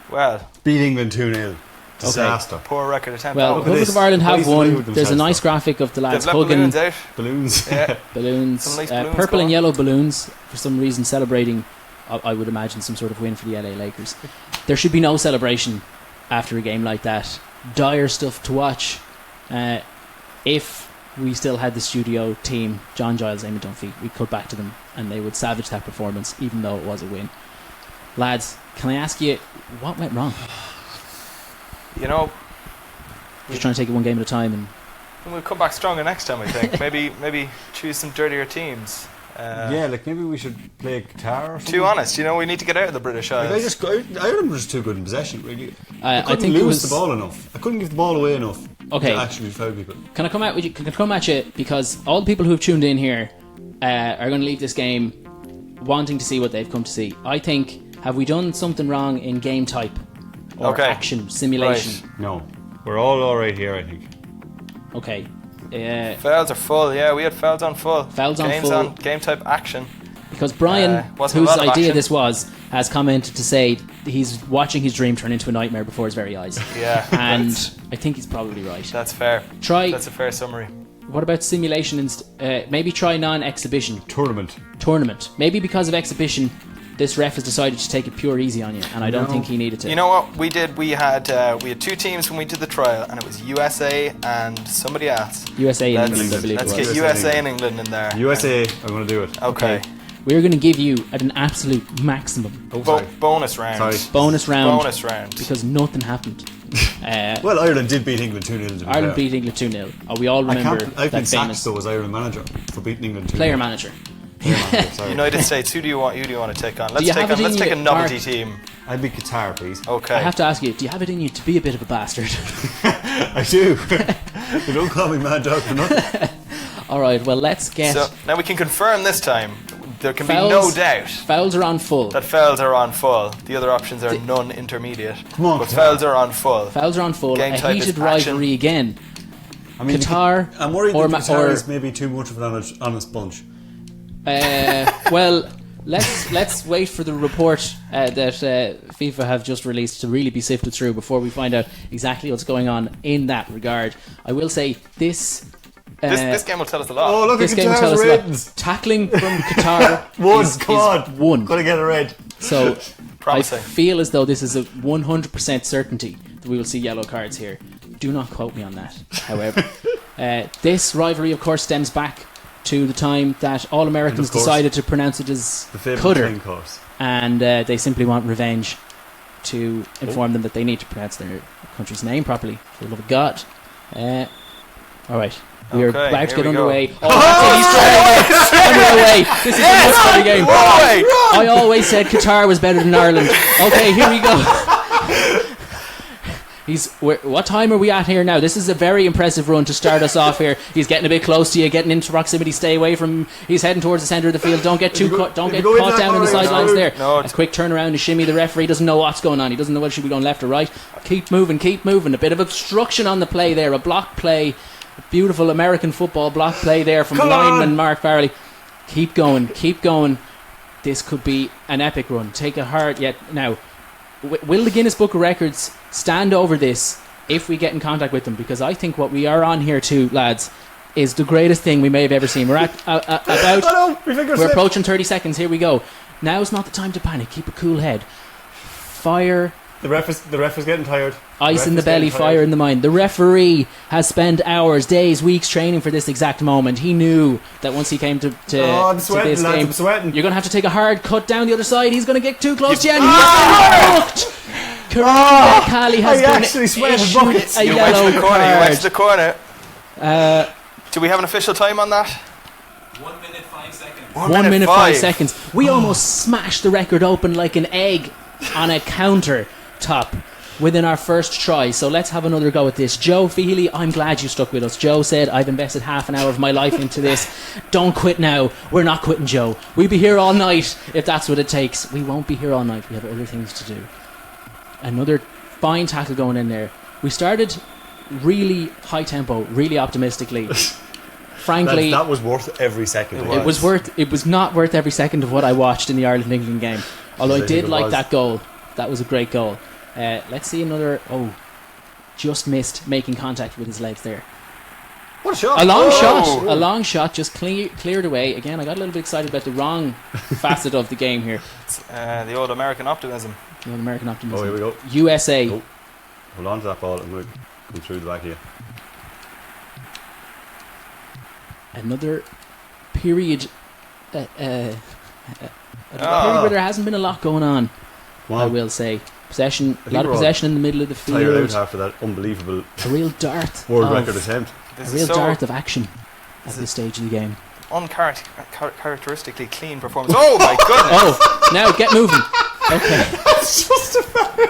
Well, beat England 2-0. Disaster. Okay. Poor record attempt. Well, Republic of Ireland have won. There's a nice graphic of the lads hugging balloons. Balloons. Some nice balloons purple and yellow balloons for some reason celebrating. I would imagine some sort of win for the LA Lakers. There should be no celebration after a game like that. Dire stuff to watch. If we still had the studio team, John Giles, Eamon Dunphy, we'd cut back to them and they would savage that performance, even though it was a win. Lads, can I ask you, what went wrong? Just trying to take it one game at a time, and we'll come back stronger next time. I think maybe choose some dirtier teams. Maybe we should play Qatar or something. Too honest, we need to get out of the British Isles. Ireland was too good in possession, really. I couldn't lose the ball enough. I couldn't give the ball away enough to actually foul people. Can I come at you because all the people who have tuned in here are going to leave this game wanting to see what they've come to see. I think, have we done something wrong in game type or action simulation? Right. No, we're all alright here, I think. Okay. Fouls are full. Yeah, we had fouls on full. Full. Game type action. Because Brian, whose idea this was, has commented to say he's watching his dream turn into a nightmare before his very eyes. Yeah. And I think he's probably right. That's fair. That's a fair summary. What about simulation? Maybe try non-exhibition. Tournament. Maybe because of exhibition, this ref has decided to take it pure easy on you, and I don't think he needed to. You know what we did? We had 2 teams when we did the trial, and it was USA and somebody else. USA and England, I believe. Let's it was. get USA and England in there. USA, I'm going to do it. Okay. We're going to give you at an absolute maximum. Bonus round. Sorry. Bonus round. Bonus round. Because nothing happened. Well, Ireland did beat England 2-0. Ireland beat England 2-0. Oh, we all remember I've been that sacked famous though as Ireland manager for beating England 2-0. player manager. Sorry. United States. Who do you want to take on? Let's you have it in Let's take a you, novelty Mark? team. I'd be Qatar, please. Okay. I have to ask you, do you have it in you to be a bit of a bastard? I do. They don't call me Mad Dog for nothing. Alright, well let's get... So now we can confirm this time. There can fouls, be no doubt. Fouls are on full. That fouls are on full. The other options are non-intermediate. Come on, but Qatar. fouls are on full. Fouls are on full. Game A type is heated action. rivalry again. I mean, Qatar I'm worried or that Qatar is maybe too much of an honest bunch. Well, let's wait for the report that FIFA have just released to really be sifted through before we find out exactly what's going on in that regard. I will say this. This game will tell us a lot. Oh, look This at game will tell Qatar's us a lot. ratings. Tackling from Qatar is one. Gotta get a red. So Promising. I feel as though this is a 100% certainty that we will see yellow cards here. Do not quote me on that, however. This rivalry, of course, stems back to the time that all Americans decided to pronounce it as Qatar, course. and they simply want revenge to inform them that they need to pronounce their country's name properly, for the love of God. Alright, we are about to get underway. Oh, that's it, he's underway. This is a much better game. I always said Qatar was better than Ireland. Okay, here we go. What time are we at here now? This is a very impressive run to start us off here. He's getting a bit close to you, getting into proximity. Stay away from him. He's heading towards the centre of the field. Don't get caught down in the sidelines there. No, a quick turnaround, a shimmy. The referee doesn't know what's going on. He doesn't know whether should be going left or right. Keep moving. A bit of obstruction on the play there. A block play. A beautiful American football block play there from lineman Mark Farrelly. Keep going. This could be an epic run. Take it hard yet now. Will the Guinness Book of Records stand over this if we get in contact with them? Because I think what we are on here too, lads, is the greatest thing we may have ever seen. We're at we're approaching 30 seconds. Here we go. Now's not the time to panic. Keep a cool head. Fire. The ref is getting tired. Ice in the belly, fire in the mind. The referee has spent hours, days, weeks training for this exact moment. He knew that once he came to this game, you're going to have to take a hard cut down the other side. He's going to get too close to you, and he has been hooked. Karim has been issued a yellow card. You went to the corner. Do we have an official time on that? 1 minute 5 seconds. 1 minute 5 seconds. We almost smashed the record open like an egg on a counter top within our first try. So let's have another go at this. Joe Feely, I'm glad you stuck with us. Joe said, I've invested half an hour of my life into this. Don't quit now. We're not quitting, Joe. We'll be here all night if that's what it takes. We won't be here all night. We have other things to do. Another fine tackle going in there. We started really high tempo, really optimistically. Frankly, that was worth every second. It was not worth every second of what I watched in the Ireland-England game. Although I did like that goal. That was a great goal. Let's see another. Oh, just missed making contact with his legs there. What a shot! A long shot, just cleared away. Again, I got a little bit excited about the wrong facet of the game here. It's, the old American optimism. The old American optimism. Oh, here we go. USA. Oh. Hold on to that ball. I'm going to come through the back here. Another period. A period where there hasn't been a lot going on. I will say. Possession, a lot of possession in the middle of the field. Tired out after that unbelievable a real dart world record attempt. A real dart of action at this stage of the game. Uncharacteristically clean performance. Oh my goodness! Oh, now get moving. Okay. That's just a foul.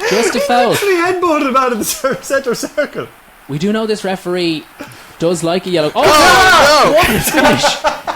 Just a foul. He actually headbutted him out of the centre circle. We do know this referee does like a yellow. Oh, no! What a finish!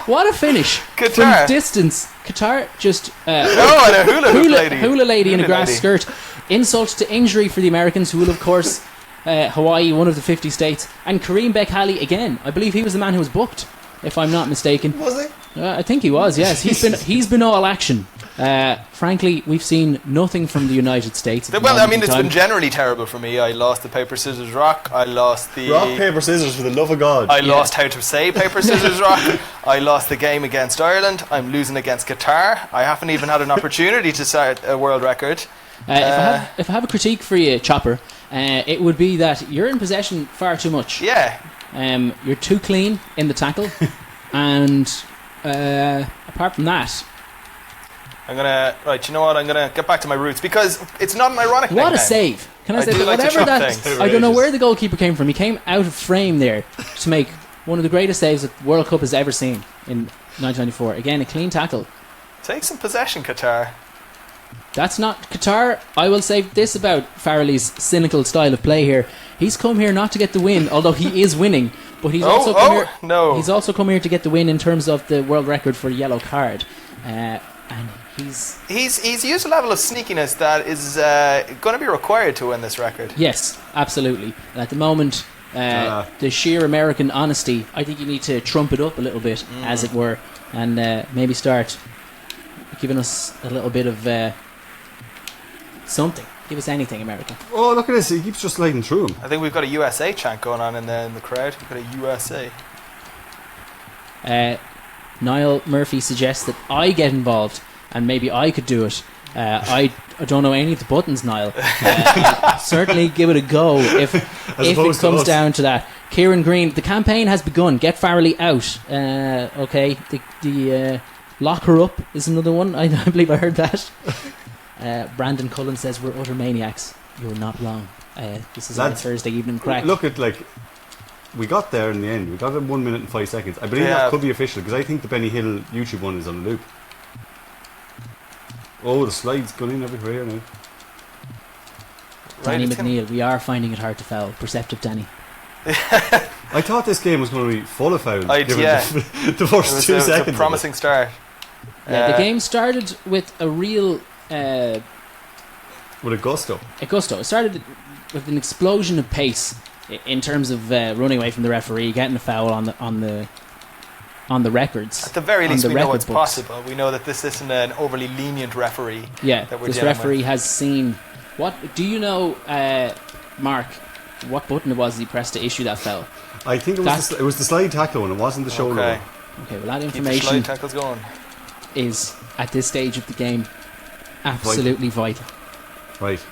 What a finish! Qatar. From distance, Qatar just and a hula lady in a grass skirt. Insult to injury for the Americans, who will of course Hawaii, one of the 50 states, and Kareem Bekhali again. I believe he was the man who was booked, if I'm not mistaken. Was he? I think he was. Yes, he's been all action. Frankly, we've seen nothing from the United States. Well, I mean, it's been generally terrible for me. I lost the paper, scissors, rock. I lost the... Rock, paper, scissors, for the love of God. I lost how to say paper, scissors, rock. I lost the game against Ireland. I'm losing against Qatar. I haven't even had an opportunity to set a world record. If I have a critique for you, Chopper, it would be that you're in possession far too much. Yeah. You're too clean in the tackle. And apart from that... I'm gonna get back to my roots because it's not an ironic thing. What a save! Can I say that? Like Whatever that, I don't know where the goalkeeper came from. He came out of frame there to make one of the greatest saves that the World Cup has ever seen in 1994. Again, a clean tackle. Take some possession, Qatar. That's not Qatar. I will say this about Farrelly's cynical style of play here. He's come here not to get the win, although he is winning. But he's also come here. No. He's also come here to get the win in terms of the world record for a yellow card. And he's used a level of sneakiness that is going to be required to win this record. Yes, absolutely. And at the moment, the sheer American honesty, I think you need to trump it up a little bit, as it were, and maybe start giving us a little bit of something. Give us anything, America. Oh, look at this. He keeps just sliding through him. I think we've got a USA chant going on in the crowd. We've got a USA. Niall Murphy suggests that I get involved and maybe I could do it. I don't know any of the buttons, Niall. Certainly give it a go if it comes down to that. Kieran Green, the campaign has begun. Get Farrelly out. Okay, the lock her up is another one. I believe I heard that. Brandon Cullen says we're utter maniacs. You're not wrong. This is on Thursday evening crack. Look at we got there in the end. We got it 1 minute and 5 seconds. I believe that could be official because I think the Benny Hill YouTube one is on the loop. Oh, the slide's gone in everywhere now. Danny McNeil, we are finding it hard to foul. Perceptive Danny. I thought this game was going to be full of fouls. The first 2 seconds. It was a promising start. Yeah, the game started with a real... with a gusto. It started with an explosion of pace in terms of running away from the referee, getting a foul on the records. At the very least, we know it's books. possible. We know that this isn't an overly lenient referee. Yeah, this referee has seen. What do you know, Mark? What button it was he pressed to issue that foul? I think it was the slide tackle one. It wasn't the shoulder one. Okay, well that Keep information the slide tackles going. Is at this stage of the game absolutely vital. Right.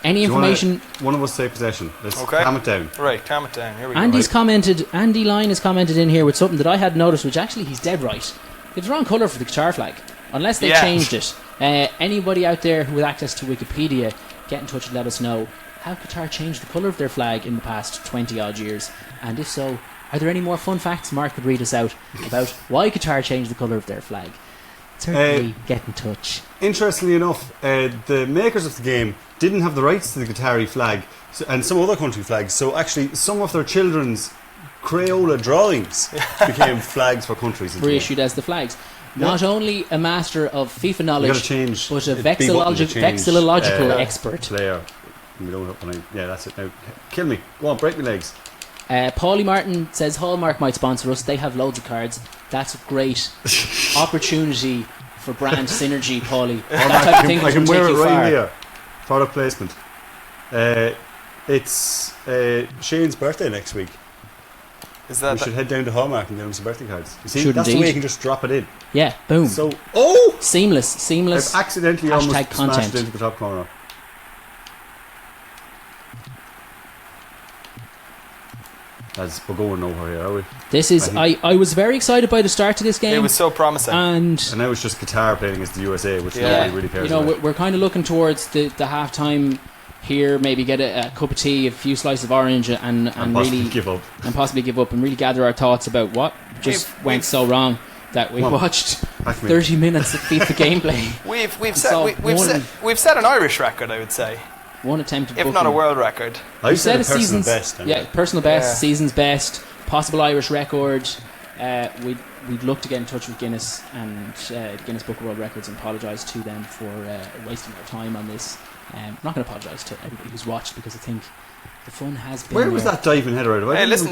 Any information? One of us say possession. Let's calm it down. Right, calm it down. Here we go. Andy Line has commented in here with something that I had noticed, which actually he's dead right. It's the wrong colour for the Qatar flag, unless they changed it. Anybody out there with access to Wikipedia, get in touch and let us know how Qatar changed the colour of their flag in the past 20 odd years, and if so, are there any more fun facts Mark could read us out about why Qatar changed the colour of their flag? Certainly get in touch. Interestingly enough, the makers of the game didn't have the rights to the Qatari flag and some other country flags, so actually some of their children's Crayola drawings became flags for countries. Reissued as the flags. Not only a master of FIFA knowledge, but a vexillological expert. Player. Yeah, that's it now. Kill me. Go on, break my legs. Paulie Martin says Hallmark might sponsor us. They have loads of cards. That's a great opportunity for brand synergy, Paulie. That type of thing I can wear it right far. here. Product placement. It's Shane's birthday next week. We should head down to Hallmark and get him some birthday cards. You see, that's the way you can just drop it in. Yeah, boom. So, seamless. I've accidentally almost content. smashed it into the top corner. As we're going nowhere here, are we? This is. I was very excited by the start to this game. It was so promising. And now it's just Qatar playing against the USA, which nobody really cares about. We're kind of looking towards the half-time here, maybe get a cup of tea, a few slices of orange, and really give up. And possibly give up and really gather our thoughts about what went so wrong that we watched 30 minutes of FIFA gameplay. We've set an Irish record, I would say. One attempt, if not a world record. I've said a personal best. Personal best, season's best, possible Irish record. We'd look to get in touch with Guinness and the Guinness Book of World Records and apologise to them for wasting our time on this. I'm not going to apologise to everybody who's watched because I think the fun has been. Where was that diving header out of? Hey, listen,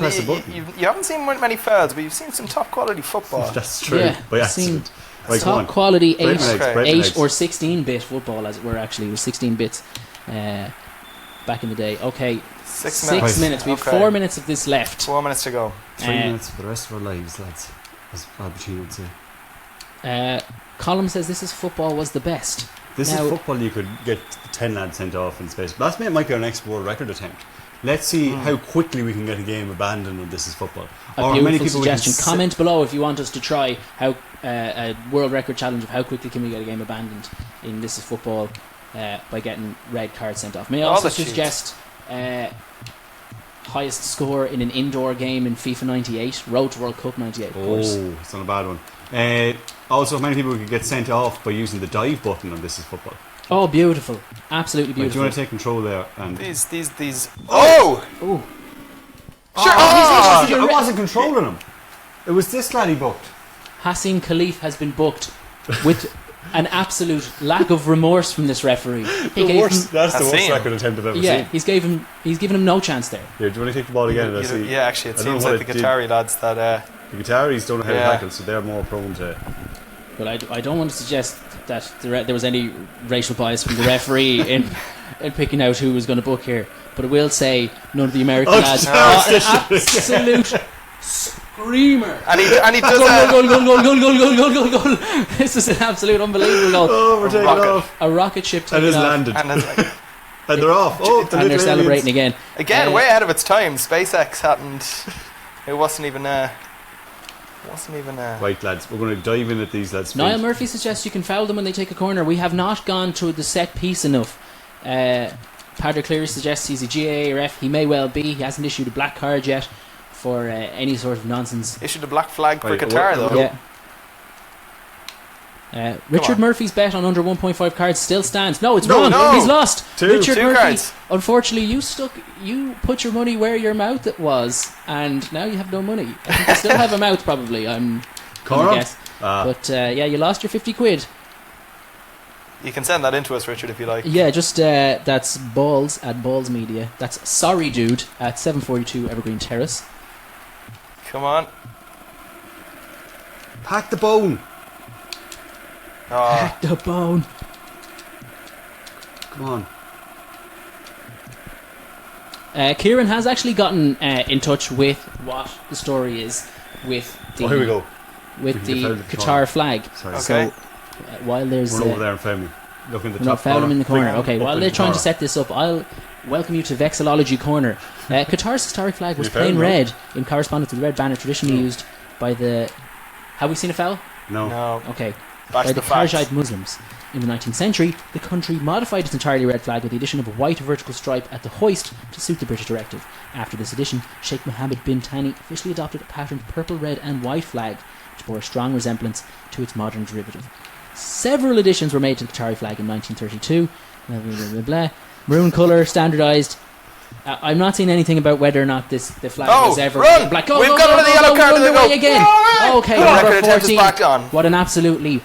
you haven't seen many fouls, but you've seen some top quality football. That's true. By accident. Right, go on. Top quality Bread and eggs, bread and 8 eggs. or 16-bit football, as it were. Actually, it was 16 bits back in the day. Okay, 6 6 minutes. minutes. We have Okay. 4 minutes of this left. 4 minutes to go. 3 minutes for the rest of our lives, lads. As Al Pacino would say. Column says this is football was the best. This Now- is football. You could get 10 lads sent off in space. That might be our next world record attempt. Let's see how quickly we can get a game abandoned when this is football. A Or beautiful we can suggestion. sit- Comment below if you want us to try how a world record challenge of how quickly can we get a game abandoned in This Is Football by getting red cards sent off. May I All also the cheats. suggest highest score in an indoor game in FIFA 98, Road to World Cup 98, of course. Oh, it's not a bad one. Also, many people could get sent off by using the dive button on This Is Football. Oh, beautiful. Absolutely Right, do you beautiful. want to take control there? And These. Oh! Oh, Sure. I wasn't controlling him. It was this lad he booked. Hassan Khalif has been booked with an absolute lack of remorse from this referee. He gave him, That's the worst Hassan. record attempt I've ever yeah, seen. he's given him no chance there. Here, do you want to take the ball again? And I'll see? Yeah, actually, it I don't seems know like what the it did. Qatari lads that. The Qataris don't know how to Yeah. tackle, so they're more prone to. But I don't want to suggest that there was any racial bias from the referee in picking out who was going to book here. But I will say none of the American lads no, are an absolute screamer. And he does Goal. This is an absolute unbelievable goal. Oh, we're taking rocket. off. A rocket ship And taking it's off. landed. And it's like, And they're off. Oh, the And they're little celebrating aliens. again. way ahead of its time. SpaceX hadn't. It wasn't even. Right, lads, we're going to dive in at these lads' feet. Niall Murphy suggests you can foul them when they take a corner. We have not gone to the set piece enough. Padre Cleary suggests he's a GAA ref. He may well be. He hasn't issued a black card yet for any sort of nonsense. Issued a black flag for Right, Qatar, though. Yeah. Richard Murphy's bet on under 1.5 cards still stands. No, it's wrong. no. He's lost. Richard Two Murphy. cards. Unfortunately, you put your money where your mouth was, and now you have no money. I think you still have a mouth, probably. I'm gonna Corner? guess. But yeah, you lost your 50 quid. You can send that into us, Richard, if you like. Yeah, just that's Balls at Balls Media. That's Sorry Dude at 742 Evergreen Terrace. Come on. Pack the bone. Oh, The bone. Come on. Kieran has actually gotten in touch with what the story is with the Here we go. with We can the get fouled at the Qatar corner. flag. Sorry. Okay. So while there's Run over there and found me. Look in the we're top not foul him in the corner. Bring him Okay, up while in they're the trying to corner. set this up, I'll welcome you to Vexillology Corner. Qatar's historic flag was You found plain him, red in correspondence with the red banner traditionally used by the. Have we seen a foul? No. no. Okay. Back By to the the facts. Kharjaite Muslims. In the 19th century, the country modified its entirely red flag with the addition of a white vertical stripe at the hoist to suit the British directive. After this addition, Sheikh Mohammed bin Thani officially adopted a patterned purple, red and white flag, which bore a strong resemblance to its modern derivative. Several additions were made to the Qatari flag in 1932. Blah, blah, blah, blah, blah. Maroon colour, standardised. I'm not seeing anything about whether or not the flag was ever run! black. We've got rid of the yellow card and they go, again. "Run!" Okay, Good number record attempt is 14. back on. What an absolutely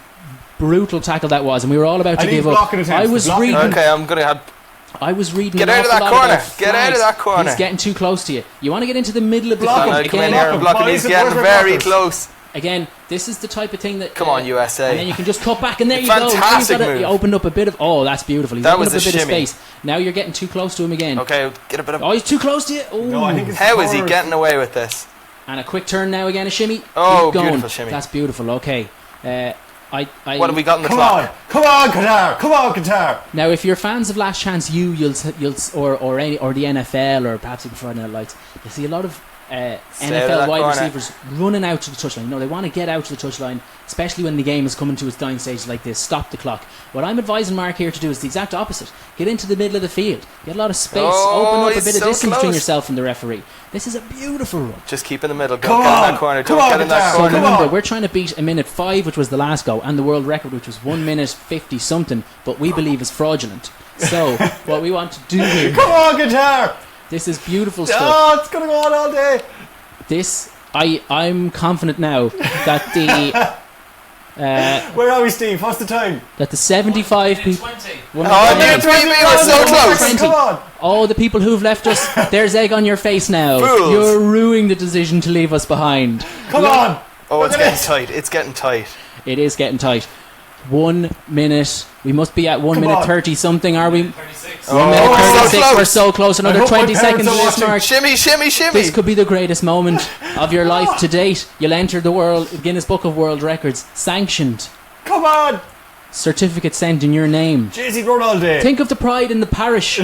brutal tackle that was, and we were all about to I need give up. blocking attempts. I was Blocking reading. Okay, I'm gonna have. I was reading. Get an out of awful that lot corner. about Get out of flags. that corner. He's getting too close to you. You want to get into the middle of the Block field him. No, come in again. here and block him. Why He's is it getting worth very blockers? close. Again, this is the type of thing that. Come on, USA. And then you can just cut back, and there you Fantastic go. Now move. You opened up a bit of. Oh, that's beautiful. He's That opened was up a a bit shimmy. of space. Now you're getting too close to him again. Okay, get a bit of. Oh, he's too close to you. Oh. No, I think it's How is he corners. getting away with this? And a quick turn now again, a shimmy. Oh, Keep going. beautiful shimmy. That's beautiful. Okay. I What have we got in the Come clock? on. Come on, Qatar. Come on, Qatar. Now, if you're fans of Last Chance U, or the NFL, or perhaps even Friday Night Lights, you see a lot of out NFL of wide that corner. receivers running out to the touchline. You know, they want to get out to the touchline, especially when the game is coming to its dying stage like this. Stop the clock. What I'm advising Mark here to do is the exact opposite. Get into the middle of the field. Get a lot of space. Oh, open up a he's bit of so distance between close. yourself and the referee. This is a beautiful run. Just keep in the middle. Come Don't get in on. that corner. Come Don't on, get in that Qatar. So corner. Come remember, on. we're trying to beat a minute 5, which was the last go, and the world record, which was 1 minute 50 something, but we believe is fraudulent. So what we want to do here, Come on, Qatar. this is beautiful stuff. Oh, it's going to go on all day. This, I'm confident now that the Where are we, Steve? What's the time? 75 people. 20. Oh, you were so close. 20. Come on. Oh, the people who've left us, there's egg on your face now. Fools. You're ruining the decision to leave us behind. Come on. Oh, it's Look at getting this. tight. It's getting tight. It is getting tight. 1 minute. We must be at 1 minute 30 something, are we? 36. 1 minute so 36. close. We're so close. Another 20 seconds of this mark. Shimmy, shimmy, shimmy. This could be the greatest moment of your life to date. You'll enter the Guinness Book of World Records. Sanctioned. Come on! Certificate sent in your name. Jay-Z run all day. Think of the pride in the parish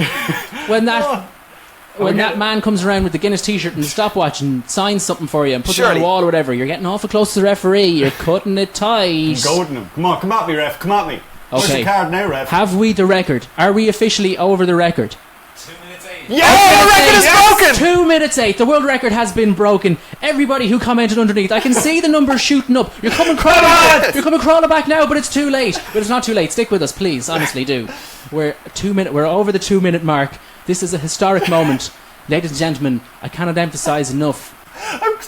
when that man comes around with the Guinness t-shirt and the stopwatch and signs something for you and puts it on the wall or whatever. You're getting awful close to the referee. You're cutting it tight. I'm goading him. Come on, come at me, ref. Come at me. Where's Okay. the card now, ref? Have we the record? Are we officially over the record? 2 minutes 8. Yeah, the record is broken. 2 minutes 8. The world record has been broken. Everybody who commented underneath, I can see the numbers shooting up. You're coming crawling. You're coming crawling back now, but it's too late. But it's not too late. Stick with us, please. Honestly, do. We're over the 2 minute mark. This is a historic moment, ladies and gentlemen. I cannot emphasize enough.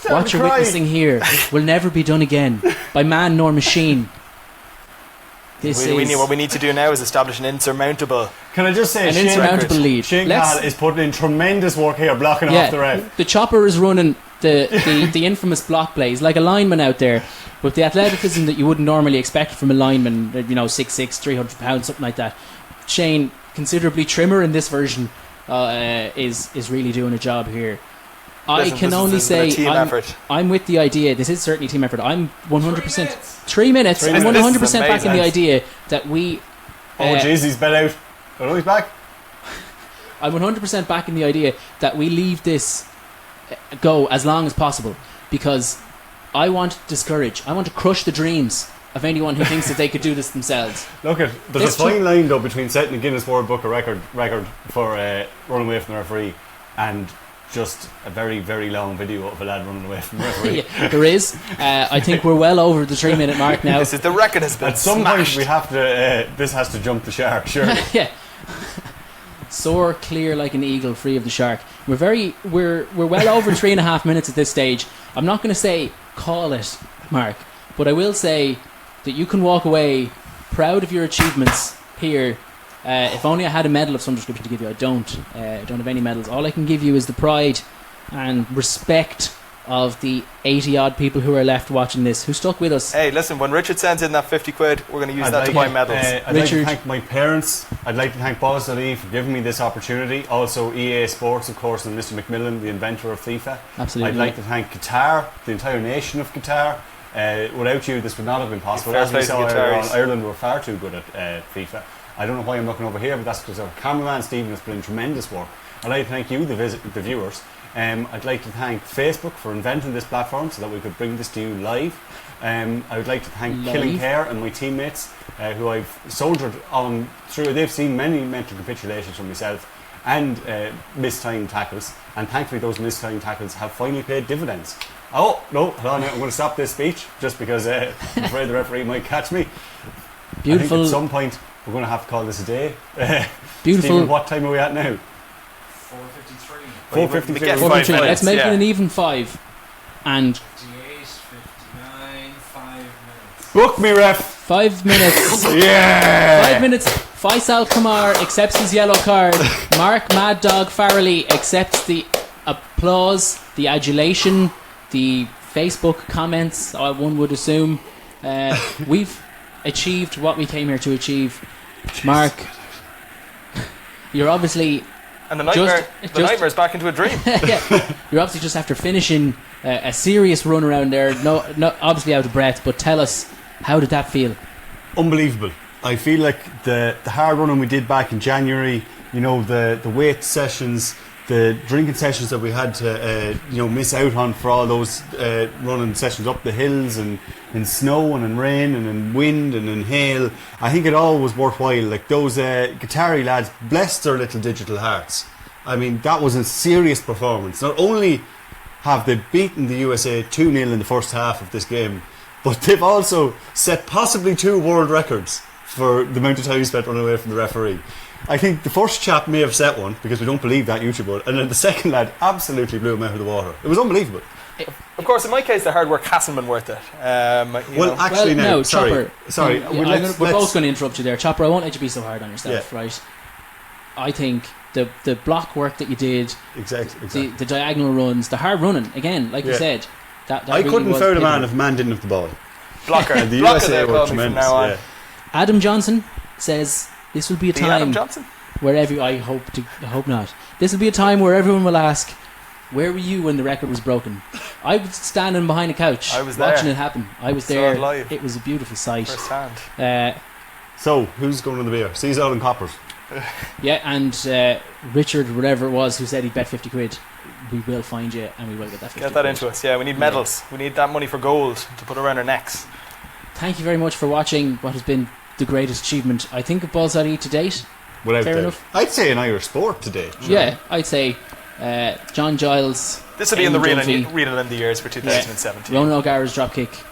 What you're witnessing here will never be done again by man nor machine. What we need to do now is establish an insurmountable. Can I just say, an insurmountable lead. Shane Cahill is putting in tremendous work here, blocking off the ref. The chopper is running the infamous block plays like a lineman out there, with the athleticism that you wouldn't normally expect from a lineman. 6'6", 300 pounds, something like that. Shane, considerably trimmer in this version, is really doing a job here. I can only say I'm with the idea. This is certainly a team effort. I'm 100%. 3 minutes. I'm 100% back in the idea that we. Jeez, he's been out. Oh, no, he's back. I'm 100% back in the idea that we leave this go as long as possible, because I want to discourage. I want to crush the dreams of anyone who thinks that they could do this themselves. Look, there's a fine line though between setting the Guinness World Book of record for running away from the referee and just a very, very long video of a lad running away from the referee. Yeah, there is. I think we're well over the 3 minute mark now. The record has been At some smashed. point we have to. This has to jump the shark, surely. Yeah. Soar clear like an eagle, free of the shark. We're well over 3.5 minutes at this stage. I'm not going to say call it, Mark, but I will say that you can walk away proud of your achievements here. If only I had a medal of some description to give you. I don't have any medals. All I can give you is the pride and respect of the 80 odd people who are left watching this, who stuck with us. Hey, listen, when Richard sends in that 50 quid, we're going to use that to buy medals. I'd like to thank my parents. I'd like to thank Balls.ie for giving me this opportunity. Also EA Sports, of course, and Mr. McMillan, the inventor of FIFA. Absolutely. I'd like to thank Qatar, the entire nation of Qatar. Without you, this would not have been possible. As we saw Ireland were far too good at FIFA. I don't know why I'm looking over here, but that's because our cameraman Stephen has put in tremendous work. I'd like to thank you, the viewers. I'd like to thank Facebook for inventing this platform so that we could bring this to you live. I would like to thank Killing Care and my teammates who I've soldiered on through. They've seen many mental capitulations from myself and mistimed tackles, and thankfully those mistimed tackles have finally paid dividends. Oh, no, hold on, I'm going to stop this speech just because I'm afraid the referee might catch me. Beautiful. I think at some point we're going to have to call this a day. Beautiful. Stephen, what time are we at now? 4:53. 4:53. Let's make it an even 5. And 58, 59, 5 minutes. Book me, ref. 5 minutes. Yeah. 5 minutes. Faisal Kamar accepts his yellow card. Mark Mad Dog Farrelly accepts the applause, the adulation, the Facebook comments, one would assume. We've achieved what we came here to achieve. Mark, you're obviously... And the nightmare's back into a dream. Yeah, you're obviously just after finishing a serious run around there. No, obviously out of breath, but tell us, how did that feel? Unbelievable. I feel like the hard running we did back in January, the weight sessions, the drinking sessions that we had to miss out on for all those running sessions up the hills and in snow and in rain and in wind and in hail, I think it all was worthwhile. Like those Qatari lads, bless their little digital hearts. I mean, that was a serious performance. Not only have they beaten the USA 2-0 in the first half of this game, but they've also set possibly 2 world records for the amount of time he spent running away from the referee. I think the first chap may have set one because we don't believe that YouTube would, and then the second lad absolutely blew him out of the water. It was unbelievable. Of course, in my case, the hard work hasn't been worth it. Chopper. Sorry. We're both going to interrupt you there, Chopper. I won't let you be so hard on yourself, right? I think the block work that you did, exactly. The diagonal runs, the hard running again, like you said. That I really couldn't was foul a man pivotal. if a man didn't have the ball. Blocker. The Blocker, USA they'll were call me from tremendous. now on. Yeah. Adam Johnson says this will be a The Adam time Johnson? where I hope not. This will be a time where everyone will ask, "Where were you when the record was broken?" I was standing behind a couch, I was watching there. it happen. I was Saw there. it live. It was a beautiful sight. First hand. So, who's going to the beer? Seasall and Coppers. Yeah, and Richard, whatever it was, who said he'd bet 50 quid. We will find you, and we will get that 50 Get that quid. into us. Yeah, we need medals. We need that money for gold to put around our necks. Thank you very much for watching what has been the greatest achievement, I think, of Balls.ie to date. Without Fair doubt. enough. I'd say an Irish sport today. Yeah, I'd say John Giles. This will be in the Eamon reel Dunphy, in the years for 2017. Ronan O'Gara's dropkick.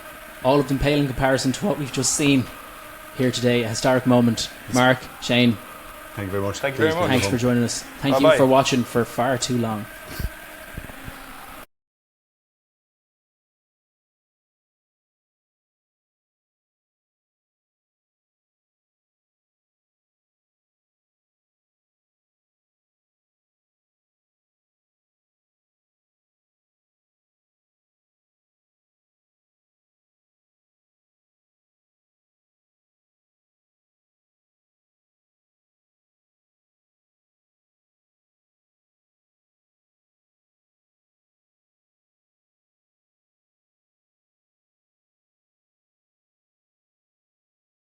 All of them pale in comparison to what we've just seen here today. A historic moment. Mark, Shane, Thank you very much. Thank you very much. thanks for joining us. Thank Bye-bye. you for watching for far too long.